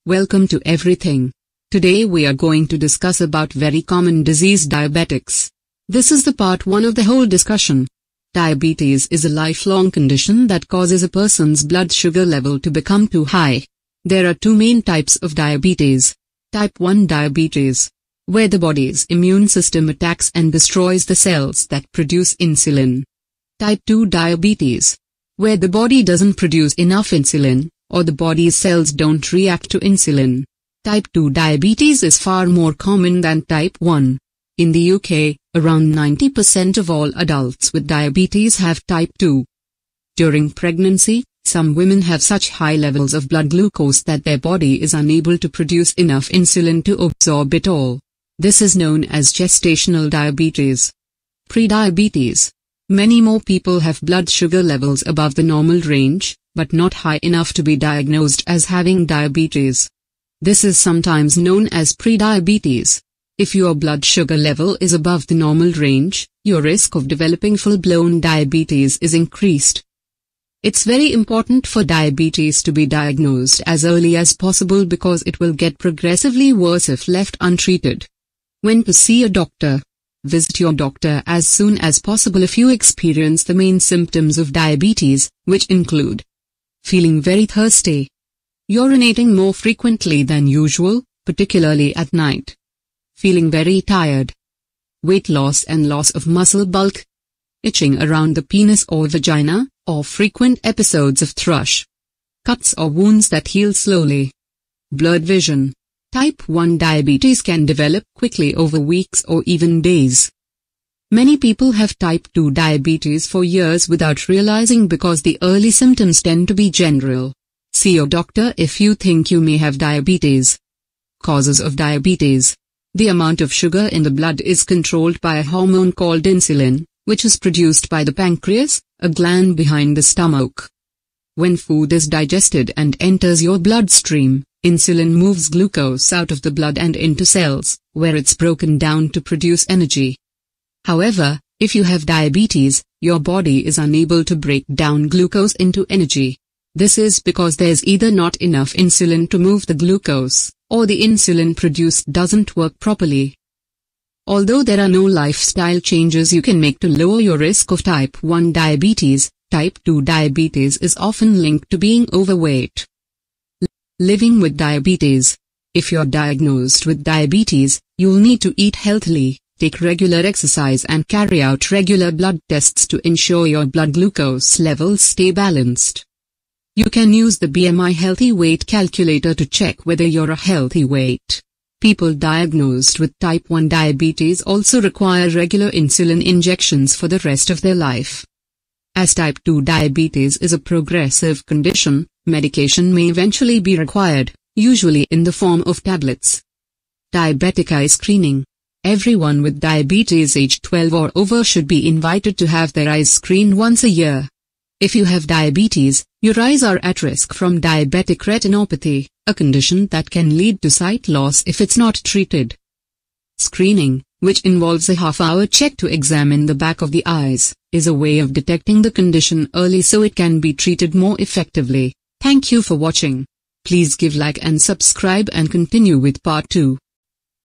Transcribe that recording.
Welcome to everything. Today we are going to discuss about very common disease diabetics. This is the part 1 of the whole discussion. Diabetes is a lifelong condition that causes a person's blood sugar level to become too high. There are two main types of diabetes. Type 1 diabetes, where the body's immune system attacks and destroys the cells that produce insulin. Type 2 diabetes, where the body doesn't produce enough insulin, or the body's cells don't react to insulin. Type 2 diabetes is far more common than type 1. In the UK, around 90% of all adults with diabetes have type 2. During pregnancy, some women have such high levels of blood glucose that their body is unable to produce enough insulin to absorb it all. This is known as gestational diabetes. Prediabetes. Many more people have blood sugar levels above the normal range, but not high enough to be diagnosed as having diabetes. This is sometimes known as prediabetes. If your blood sugar level is above the normal range, your risk of developing full-blown diabetes is increased. It's very important for diabetes to be diagnosed as early as possible because it will get progressively worse if left untreated. When to see a doctor? Visit your doctor as soon as possible if you experience the main symptoms of diabetes, which include feeling very thirsty, urinating more frequently than usual, particularly at night, feeling very tired, weight loss and loss of muscle bulk, itching around the penis or vagina, or frequent episodes of thrush, cuts or wounds that heal slowly, blurred vision. Type 1 diabetes can develop quickly over weeks or even days. Many people have type 2 diabetes for years without realizing because the early symptoms tend to be general. See your doctor if you think you may have diabetes. Causes of diabetes. The amount of sugar in the blood is controlled by a hormone called insulin, which is produced by the pancreas, a gland behind the stomach. When food is digested and enters your bloodstream, insulin moves glucose out of the blood and into cells, where it's broken down to produce energy. However, if you have diabetes, your body is unable to break down glucose into energy. This is because there's either not enough insulin to move the glucose, or the insulin produced doesn't work properly. Although there are no lifestyle changes you can make to lower your risk of type 1 diabetes, type 2 diabetes is often linked to being overweight. Living with diabetes. If you're diagnosed with diabetes, you'll need to eat healthily, take regular exercise and carry out regular blood tests to ensure your blood glucose levels stay balanced. You can use the BMI healthy weight calculator to check whether you're a healthy weight. People diagnosed with type 1 diabetes also require regular insulin injections for the rest of their life. As type 2 diabetes is a progressive condition, medication may eventually be required, usually in the form of tablets. Diabetic eye screening. Everyone with diabetes age 12 or over should be invited to have their eyes screened once a year. If you have diabetes, your eyes are at risk from diabetic retinopathy, a condition that can lead to sight loss if it's not treated. Screening, which involves a half-hour check to examine the back of the eyes, is a way of detecting the condition early so it can be treated more effectively. Thank you for watching. Please give like and subscribe and continue with part 2.